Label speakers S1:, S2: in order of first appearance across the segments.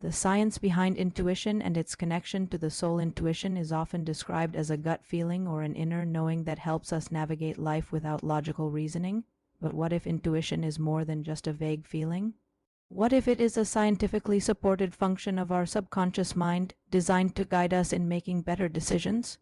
S1: The science behind intuition and its connection to the soul. Intuition is often described as a gut feeling or an inner knowing that helps us navigate life without logical reasoning. But what if intuition is more than just a vague feeling? What if it is a scientifically supported function of our subconscious mind designed to guide us in making better decisions?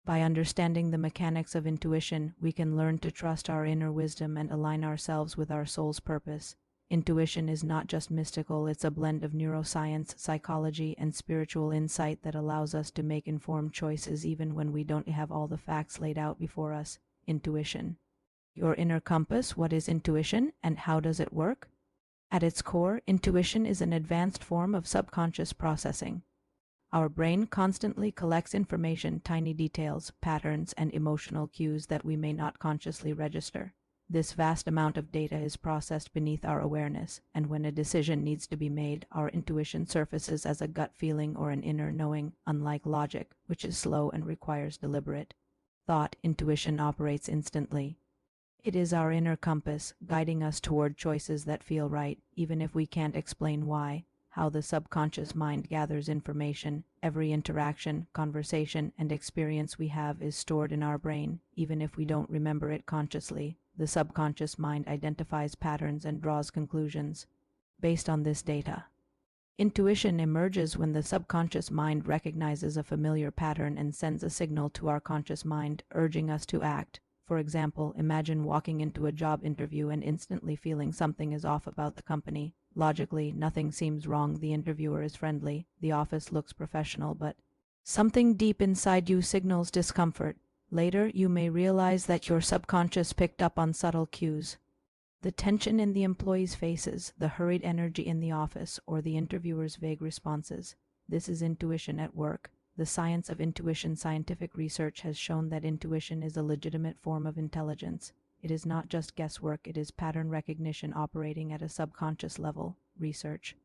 S1: By understanding the mechanics of intuition, we can learn to trust our inner wisdom and align ourselves with our soul's purpose. Intuition is not just mystical, it's a blend of neuroscience, psychology, and spiritual insight that allows us to make informed choices even when we don't have all the facts laid out before us. Intuition. Your inner compass. What is intuition and how does it work? At its core, intuition is an advanced form of subconscious processing. Our brain constantly collects information, tiny details, patterns, and emotional cues that we may not consciously register. This vast amount of data is processed beneath our awareness, and when a decision needs to be made, our intuition surfaces as a gut feeling or an inner knowing, unlike logic, which is slow and requires deliberate thought. Intuition operates instantly. It is our inner compass, guiding us toward choices that feel right, even if we can't explain why. How the subconscious mind gathers information. Every interaction, conversation, and experience we have is stored in our brain, even if we don't remember it consciously. The subconscious mind identifies patterns and draws conclusions based on this data. Intuition emerges when the subconscious mind recognizes a familiar pattern and sends a signal to our conscious mind, urging us to act. For example, imagine walking into a job interview and instantly feeling something is off about the company. Logically, nothing seems wrong. The interviewer is friendly, the office looks professional, but something deep inside you signals discomfort. Later, you may realize that your subconscious picked up on subtle cues. The tension in the employees' faces, the hurried energy in the office, or the interviewer's vague responses. This is intuition at work. The science of intuition. Scientific research has shown that intuition is a legitimate form of intelligence. It is not just guesswork, it is pattern recognition operating at a subconscious level. Research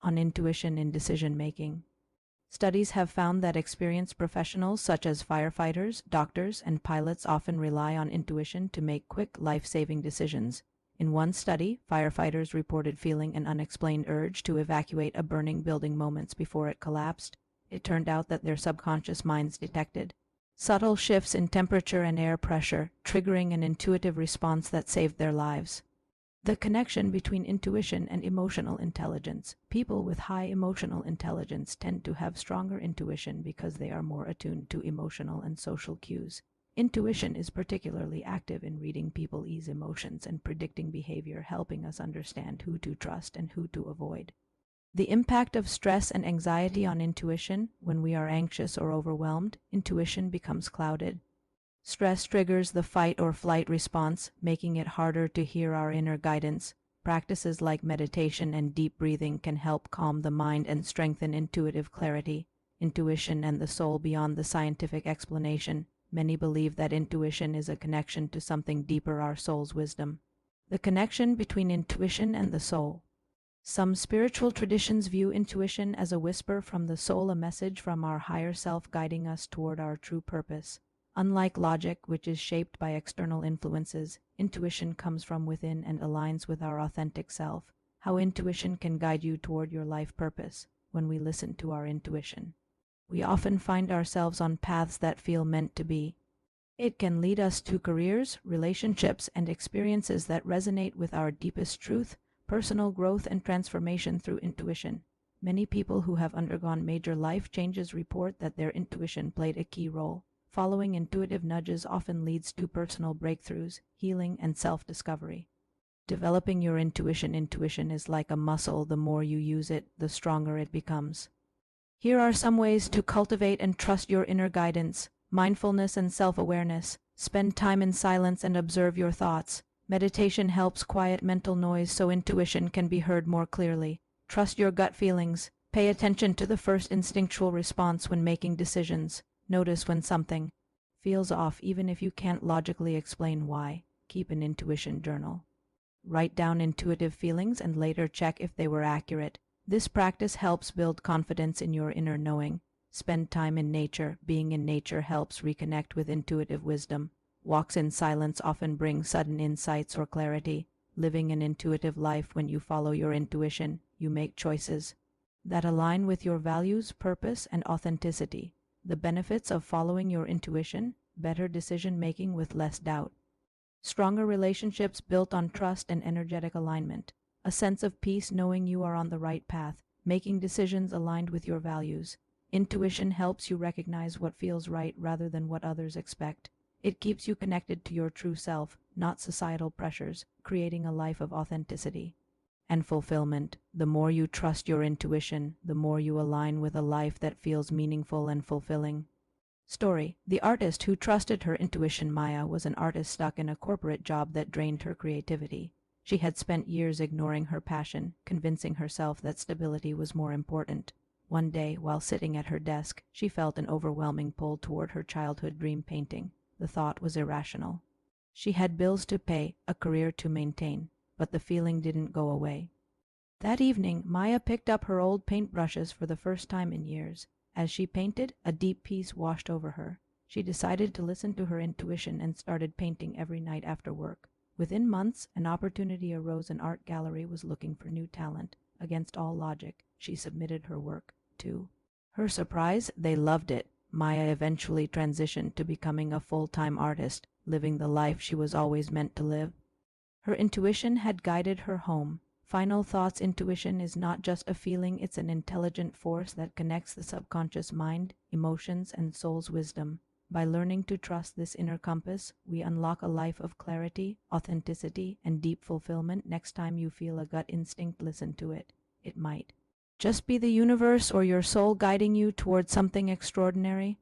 S1: on intuition in decision-making. Studies have found that experienced professionals such as firefighters, doctors, and pilots often rely on intuition to make quick, life-saving decisions. In one study, firefighters reported feeling an unexplained urge to evacuate a burning building moments before it collapsed. It turned out that their subconscious minds detected subtle shifts in temperature and air pressure, triggering an intuitive response that saved their lives. The connection between intuition and emotional intelligence. People with high emotional intelligence tend to have stronger intuition because they are more attuned to emotional and social cues. Intuition is particularly active in reading people's emotions and predicting behavior, helping us understand who to trust and who to avoid. The impact of stress and anxiety on intuition. When we are anxious or overwhelmed, intuition becomes clouded. Stress triggers the fight or flight response, making it harder to hear our inner guidance. Practices like meditation and deep breathing can help calm the mind and strengthen intuitive clarity. Intuition and the soul. Beyond the scientific explanation, many believe that intuition is a connection to something deeper, our soul's wisdom. The connection between intuition and the soul. Some spiritual traditions view intuition as a whisper from the soul, a message from our higher self guiding us toward our true purpose. Unlike logic, which is shaped by external influences, intuition comes from within and aligns with our authentic self. How intuition can guide you toward your life purpose. When we listen to our intuition, we often find ourselves on paths that feel meant to be. It can lead us to careers, relationships, and experiences that resonate with our deepest truth. Personal growth and transformation through intuition. Many people who have undergone major life changes report that their intuition played a key role. Following intuitive nudges often leads to personal breakthroughs, healing, and self-discovery. Developing your intuition. Intuition is like a muscle. The more you use it, the stronger it becomes. Here are some ways to cultivate and trust your inner guidance. Mindfulness and self-awareness. Spend time in silence and observe your thoughts. Meditation helps quiet mental noise so intuition can be heard more clearly. Trust your gut feelings. Pay attention to the first instinctual response when making decisions. Notice when something feels off even if you can't logically explain why. Keep an intuition journal. Write down intuitive feelings and later check if they were accurate. This practice helps build confidence in your inner knowing. Spend time in nature. Being in nature helps reconnect with intuitive wisdom. Walks in silence often bring sudden insights or clarity. Living an intuitive life. When you follow your intuition, you make choices that align with your values, purpose, and authenticity. The benefits of following your intuition: better decision making with less doubt, stronger relationships built on trust and energetic alignment, a sense of peace knowing you are on the right path, making decisions aligned with your values. Intuition helps you recognize what feels right rather than what others expect. It keeps you connected to your true self, not societal pressures, creating a life of authenticity and fulfillment. The more you trust your intuition, the more you align with a life that feels meaningful and fulfilling. Story: the artist who trusted her intuition. Maya was an artist stuck in a corporate job that drained her creativity. She had spent years ignoring her passion, convincing herself that stability was more important. One day, while sitting at her desk, she felt an overwhelming pull toward her childhood dream: painting. The thought was irrational. She had bills to pay, a career to maintain, but the feeling didn't go away. That evening, Maya picked up her old paintbrushes for the first time in years. As she painted, a deep peace washed over her. She decided to listen to her intuition and started painting every night after work. Within months, an opportunity arose. An art gallery was looking for new talent. Against all logic, she submitted her work. To her surprise, they loved it. Maya eventually transitioned to becoming a full-time artist, living the life she was always meant to live. Her intuition had guided her home. Final thoughts: intuition is not just a feeling, it's an intelligent force that connects the subconscious mind, emotions, and soul's wisdom. By learning to trust this inner compass, we unlock a life of clarity, authenticity, and deep fulfillment. Next time you feel a gut instinct, listen to it. It might just be the universe or your soul guiding you towards something extraordinary.